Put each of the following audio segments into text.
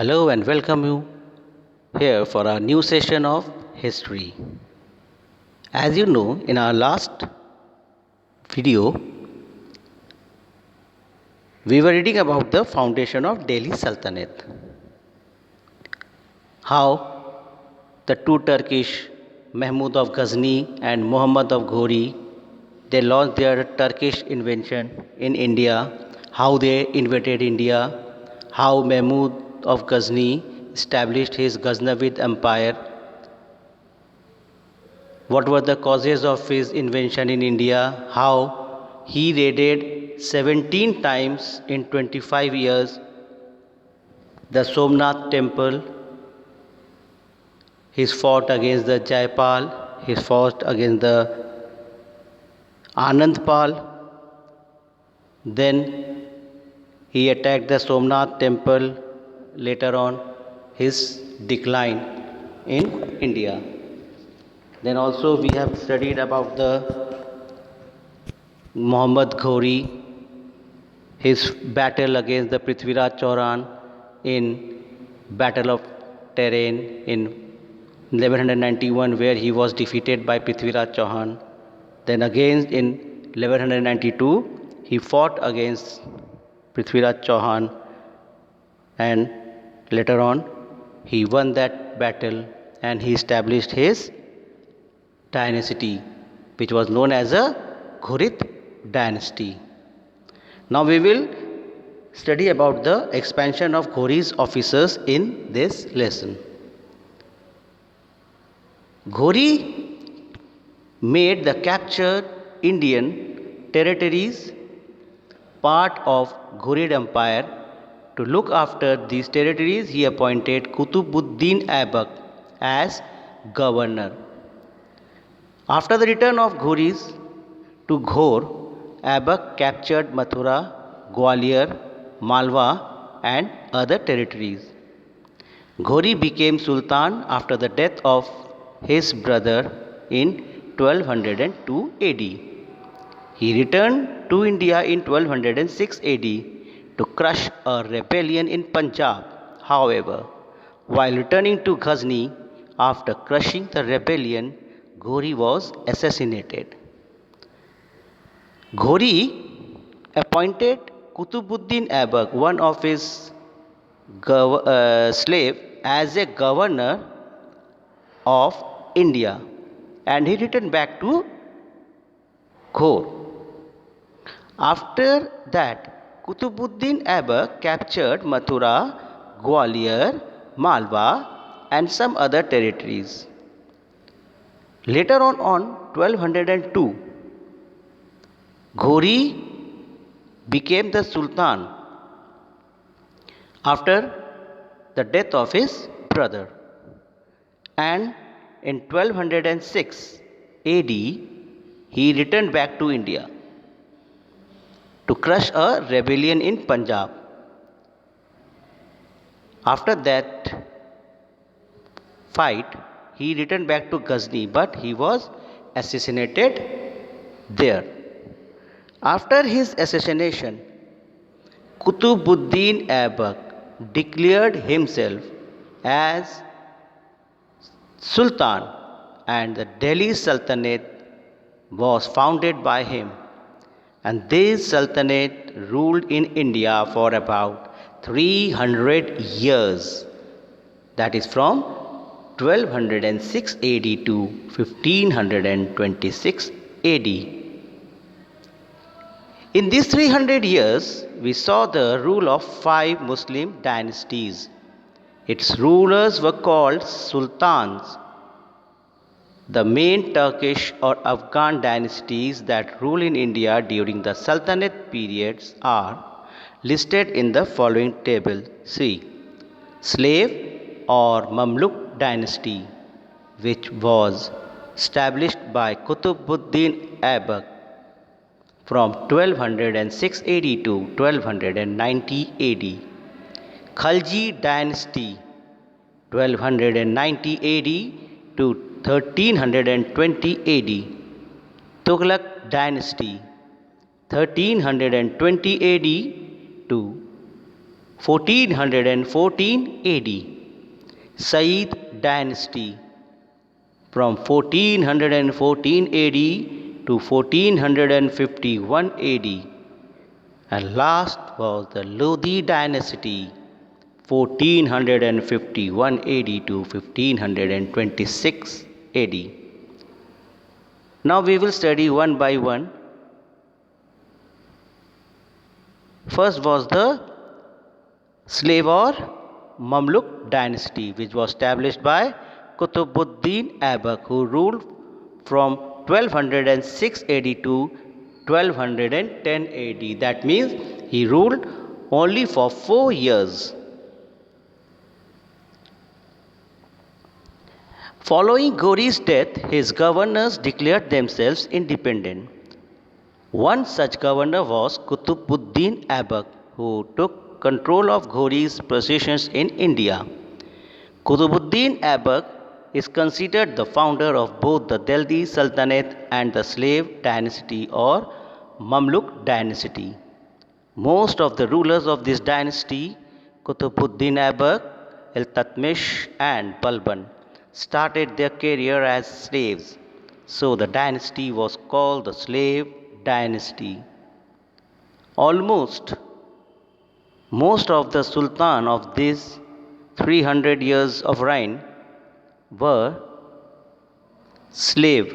Hello and welcome you here for our new session of history. As you know, in our last video, we were reading about the foundation of Delhi Sultanate. How the two Turkish, Mahmud of Ghazni and Muhammad of Ghori, they launched their Turkish invention in India, how they invaded India, how Mahmud of Ghazni established his Ghaznavid empire, what were the causes of his invention in India, how he raided 17 times in 25 years the Somnath temple, he fought against the Jaipal, he fought against the Anandpal, then he attacked the Somnath temple, later on his decline in India. Then also we have studied about the Muhammad Ghori, his battle against the Prithviraj Chauhan in Battle of Terrain in 1191 where he was defeated by Prithviraj Chauhan. Then again in 1192 he fought against Prithviraj Chauhan and later on he won that battle and he established his dynasty which was known as a Ghurid dynasty. Now we will study about the expansion of Ghori's officers in this lesson. Ghori made the captured Indian territories part of Ghurid Empire. To look after these territories, he appointed Kutubuddin Aibak as governor. After the return of Ghoris to Ghor, Aibak captured Mathura, Gwalior, Malwa and other territories. Ghori became Sultan after the death of his brother in 1202 AD. He returned to India in 1206 AD to crush a rebellion in Punjab. However, while returning to Ghazni after crushing the rebellion, Ghori was assassinated. Ghori appointed Kutubuddin Aibak, one of his slave, as a governor of India and he returned back to Ghor. After that, Kutubuddin Aibak captured Mathura, Gwalior, Malwa and some other territories. Later on 1202, Ghori became the Sultan after the death of his brother. And in 1206 AD, he returned back to India to crush a rebellion in Punjab. After that fight, he returned back to Ghazni, but he was assassinated there. After his assassination, Kutubuddin Aibak declared himself as Sultan and the Delhi Sultanate was founded by him. And this Sultanate ruled in India for about 300 years. That is from 1206 AD to 1526 AD. In these 300 years, we saw the rule of 5 Muslim dynasties. Its rulers were called sultans. The main Turkish or Afghan dynasties that rule in India during the Sultanate periods are listed in the following table. See, Slave or Mamluk dynasty, which was established by Kutubuddin Aibak from 1206 AD to 1290 AD. Khalji dynasty 1290 AD to 1320 AD. Tughlaq dynasty 1320 AD to 1414 AD, Sayyid dynasty from 1414 AD to 1451 AD, and last was the Lodi dynasty 1451 AD to 1526 AD. Now we will study one by one. First was the slave or Mamluk dynasty, which was established by Qutbuddin Aibak, who ruled from 1206 AD to 1210 AD. That means he ruled only for 4 years. Following Ghori's death, his governors declared themselves independent. One such governor was Qutbuddin Aibak, who took control of Ghori's possessions in India. Qutbuddin Aibak is considered the founder of both the Delhi Sultanate and the slave dynasty or Mamluk dynasty. Most of the rulers of this dynasty, Qutbuddin Aibak, Iltutmish and Balban, started their career as slaves, so the dynasty was called the slave dynasty. Almost most of the sultan of these 300 years of reign were slave,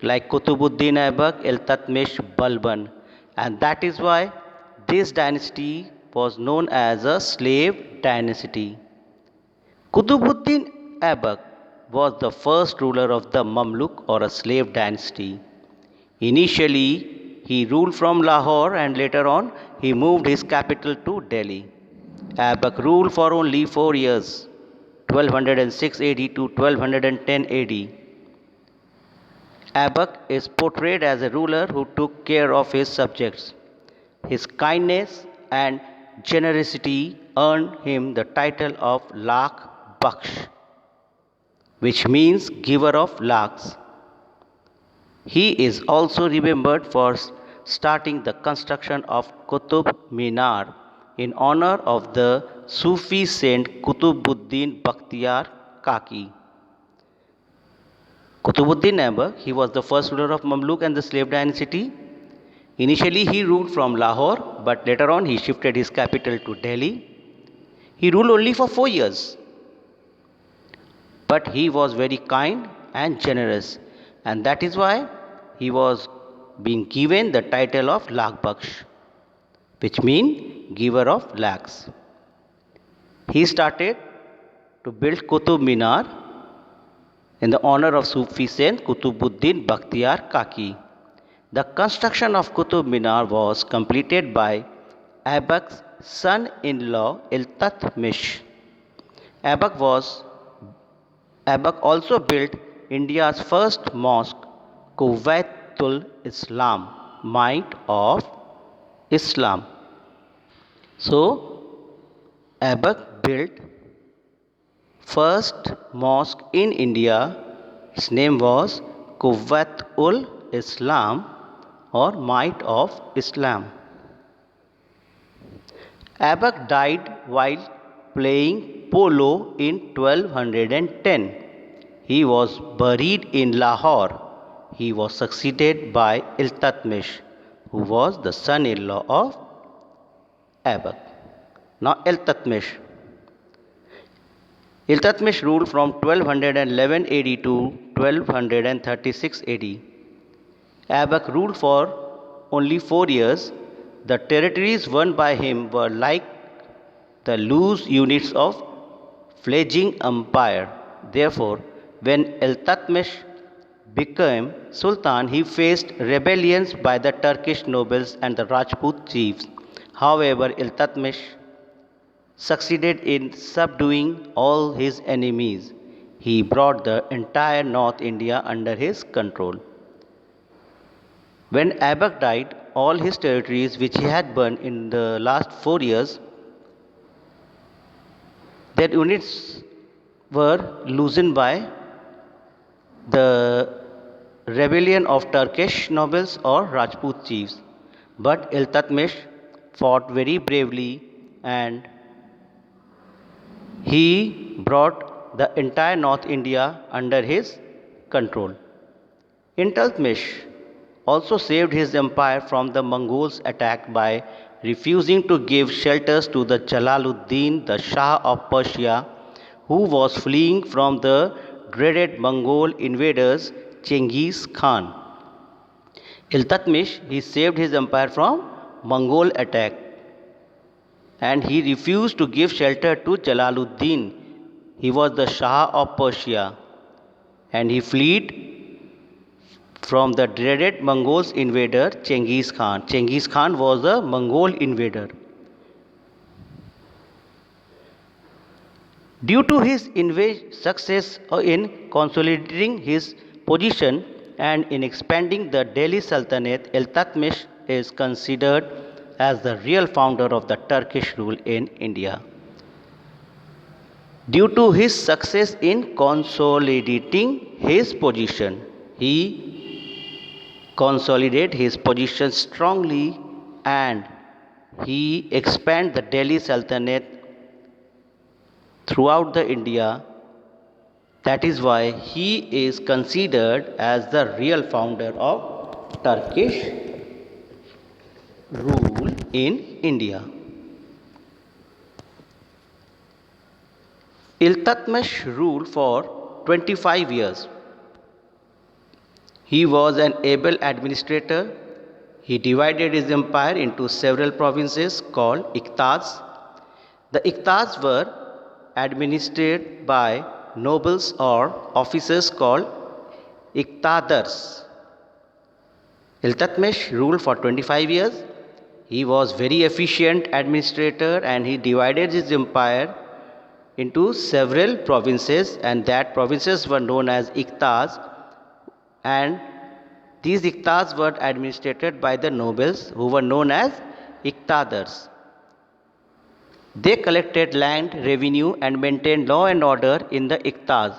like Qutbuddin Aibak, Iltutmish, Balban, and that is why this dynasty was known as a slave dynasty. Qutbuddin Aibak was the first ruler of the Mamluk or a slave dynasty. Initially, he ruled from Lahore and later on he moved his capital to Delhi. Aibak ruled for only 4 years, 1206 AD to 1210 AD. Aibak is portrayed as a ruler who took care of his subjects. His kindness and generosity earned him the title of Lakh Baksh, which means giver of lakhs. He is also remembered for starting the construction of Qutub Minar in honor of the Sufi saint Qutbuddin Bakhtiyar Kaki. Qutbuddin Aibak, he was the first ruler of Mamluk and the slave dynasty. Initially he ruled from Lahore, but later on he shifted his capital to Delhi. He ruled only for 4 years. But he was very kind and generous, and that is why he was being given the title of Lakh Baksh, which means giver of lakhs. He started to build Qutub Minar in the honor of Sufi saint Qutbuddin Bakhtiyar Kaki. The construction of Qutub Minar was completed by Aibak's son-in-law Iltutmish. Aibak also built India's first mosque, Kuwaitul Islam, Might of Islam. So, Aibak built first mosque in India. Its name was Kuwaitul Islam or Might of Islam. Aibak died while playing polo in 1210. He was buried in Lahore. He was succeeded by Iltutmish, who was the son-in-law of Aibak. Now Iltutmish ruled from 1211 AD to 1236 AD. Aibak ruled for only 4 years. The territories won by him were like the loose units of fledgling empire. Therefore, when Iltutmish became Sultan, he faced rebellions by the Turkish nobles and the Rajput chiefs. However, Iltutmish succeeded in subduing all his enemies. He brought the entire North India under his control. When Aibak died, all his territories which he had won in the last 4 years, their units were loosened by the rebellion of Turkish nobles or Rajput chiefs. But Iltutmish fought very bravely and He brought the entire North India under his control. Iltutmish also saved his empire from the Mongols' attack by refusing to give shelters to the Jalaluddin, the Shah of Persia, who was fleeing from the dreaded Mongol invaders Genghis Khan. Iltutmish, he saved his empire from Mongol attack, and he refused to give shelter to Jalaluddin. He was the Shah of Persia, and he fled from the dreaded Mongols invader Genghis Khan. Genghis Khan was a Mongol invader. Due to his success in consolidating his position and in expanding the Delhi Sultanate, Iltutmish is considered as the real founder of the Turkish rule in India. Due to his success in consolidating his position, he consolidated his position strongly and he expanded the Delhi Sultanate throughout the India. That is why he is considered as the real founder of Turkish rule in India. Iltutmish ruled for 25 years. He was an able administrator. He divided his empire into several provinces called Iqtas. The Iqtas were administered by nobles or officers called Iqtadars. Iltutmish ruled for 25 years. He was very efficient administrator and he divided his empire into several provinces, and that provinces were known as Iqtas, and these Iqtas were administered by the nobles who were known as Iqtadars. They collected land, revenue and maintained law and order in the Iqtas.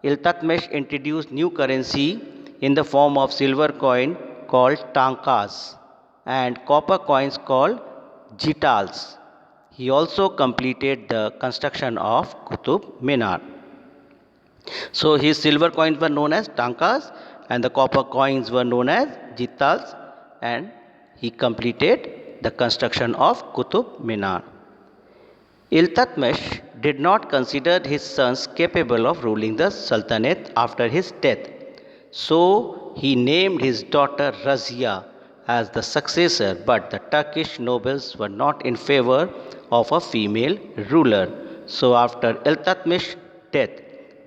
Iltutmish introduced new currency in the form of silver coin called tankas and copper coins called jitals. He also completed the construction of Qutub Minar. So his silver coins were known as tankas and the copper coins were known as jitals, and he completed the construction of Qutub Minar. Iltutmish did not consider his sons capable of ruling the Sultanate after his death. So he named his daughter Razia as the successor, but the Turkish nobles were not in favor of a female ruler. So after Iltutmish's death,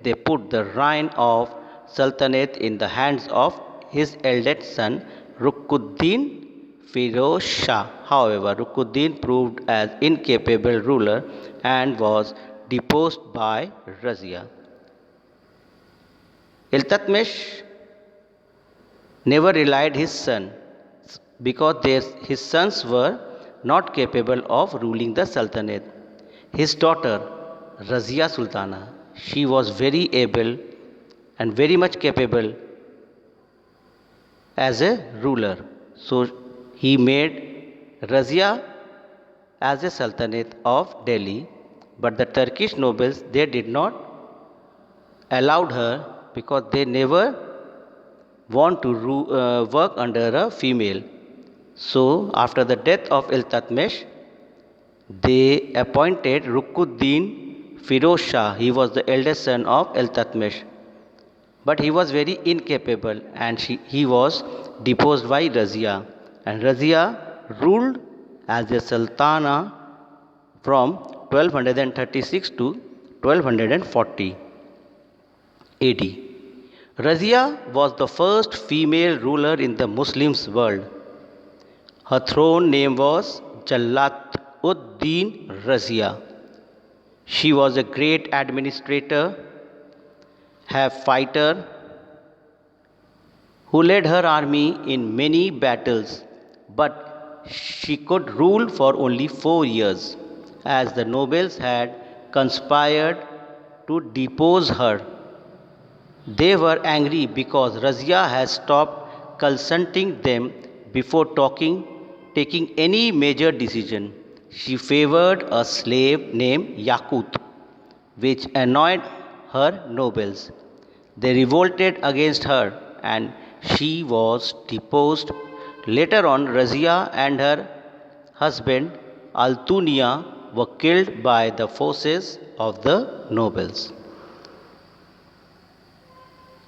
they put the reign of Sultanate in the hands of his eldest son Rukuddin Firoz Shah. However, Rukuddin proved as incapable ruler and was deposed by Razia. Iltutmish never relied his son because his sons were not capable of ruling the Sultanate. His daughter Razia Sultana, she was very able and very much capable as a ruler. So he made Razia as a Sultanate of Delhi, but the Turkish nobles, they did not allow her because they never want to work under a female. So after the death of Iltutmish, they appointed Rukuddin Firoz Shah. He was the eldest son of Iltutmish, but he was very incapable and he was deposed by Razia, and Razia ruled as a sultana from 1236 to 1240 AD. Razia was the first female ruler in the Muslims world. Her throne name was Jalat-ud-Din Razia. She was a great administrator, a fighter who led her army in many battles, but she could rule for only 4 years as the nobles had conspired to depose her. They were angry because Razia had stopped consulting them before taking any major decision. She favored a slave named Yaqut which annoyed her nobles. They revolted against her and she was deposed. Later on, Razia and her husband Altunia were killed by the forces of the nobles.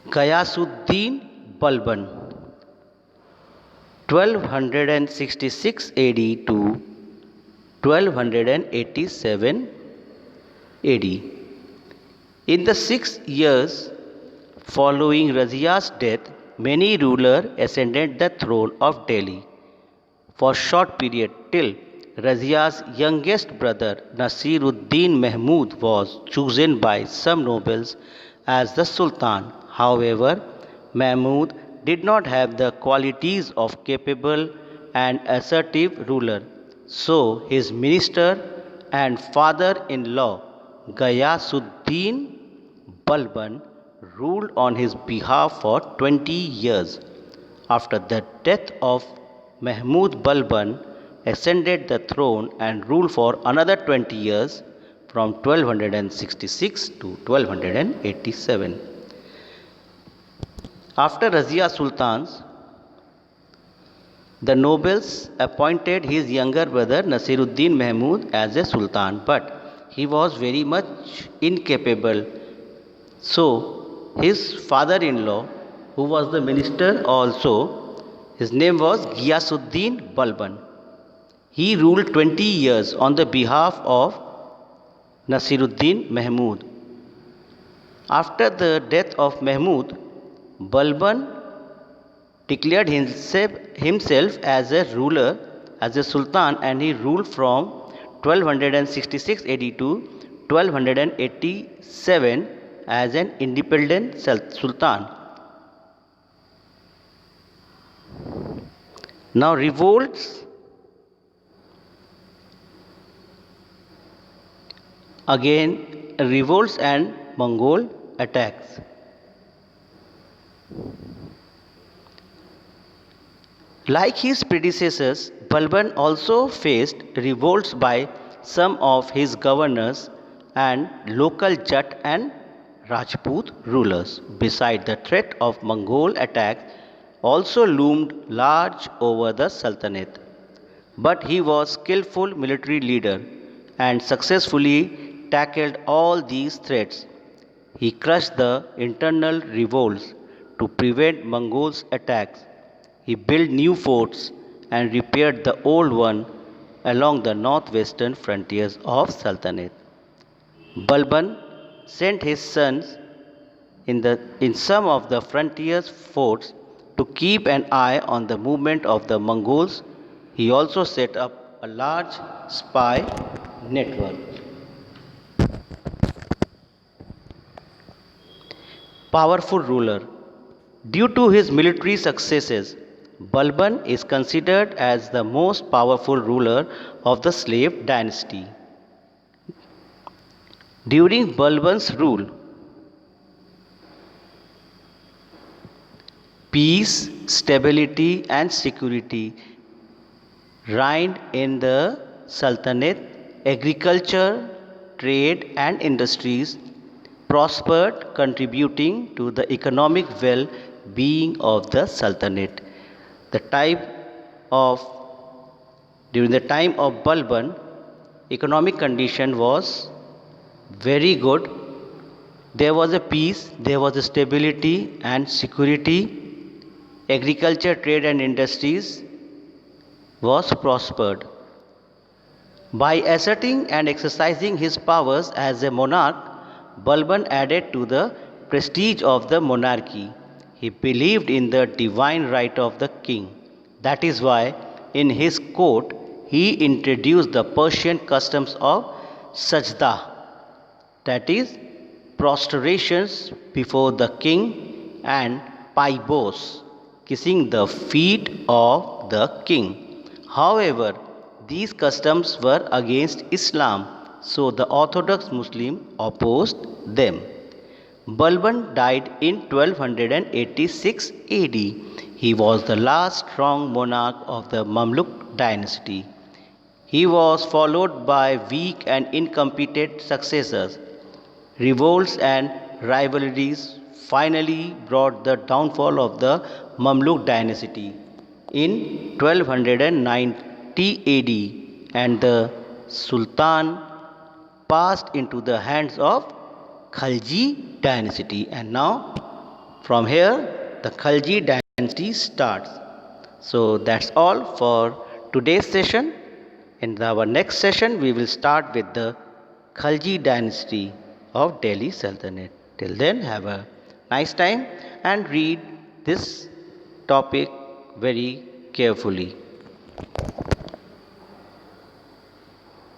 Ghayasuddin Balban 1266 AD to 1287 AD. In the 6 years following Razia's death, many rulers ascended the throne of Delhi for short period till Razia's youngest brother Nasiruddin Mahmud was chosen by some nobles as the Sultan. However, Mahmud did not have the qualities of capable and assertive ruler, so his minister and father-in-law Ghayasuddin Balban ruled on his behalf for 20 years. After the death of Mahmud Balban ascended the throne and ruled for another 20 years from 1266 to 1287. After Razia Sultans, the nobles appointed his younger brother Nasiruddin Mahmud as a sultan, but he was very much incapable. So his father-in-law, who was the minister also, his name was Ghiyasuddin Balban. He ruled 20 years on the behalf of Nasiruddin Mahmud. After the death of Mahmud, Balban declared himself as a ruler, as a sultan, and he ruled from 1266 AD to 1287 as an independent sultan. Now revolts and Mongol attacks. Like his predecessors, Balban also faced revolts by some of his governors and local Jat and Rajput rulers. Beside the threat of Mongol attacks also loomed large over the Sultanate. But he was skillful military leader and successfully tackled all these threats. He crushed the internal revolts to prevent Mongols' attacks. He built new forts and repaired the old one along the northwestern frontiers of Sultanate. Balban sent his sons in some of the frontier forts to keep an eye on the movement of the Mongols. He also set up a large spy network. Powerful ruler. Due to his military successes, Balban is considered as the most powerful ruler of the slave dynasty. During Balban's rule, peace, stability, and security reigned in the Sultanate. Agriculture, trade, and industries prospered, contributing to the economic well-being of the Sultanate. During the time of Balban, economic condition was very good. There was a peace, there was a stability and security. Agriculture, trade and industries was prospered. By asserting and exercising his powers as a monarch, Balban added to the prestige of the monarchy. He believed in the divine right of the king. That is why in his court he introduced the Persian customs of sajda, that is prostrations before the king, and paibos, kissing the feet of the king. However, these customs were against Islam, so the Orthodox Muslim opposed them. Balban died in 1286 AD. He was the last strong monarch of the Mamluk dynasty. He was followed by weak and incompetent successors. revolts and rivalries finally brought the downfall of the Mamluk dynasty in 1290 AD, and the Sultan passed into the hands of Khalji dynasty. And now from here the Khalji dynasty starts. So that's all for today's session. In our next session we will start with the Khalji dynasty of Delhi Sultanate. Till then, have a nice time and read this topic very carefully.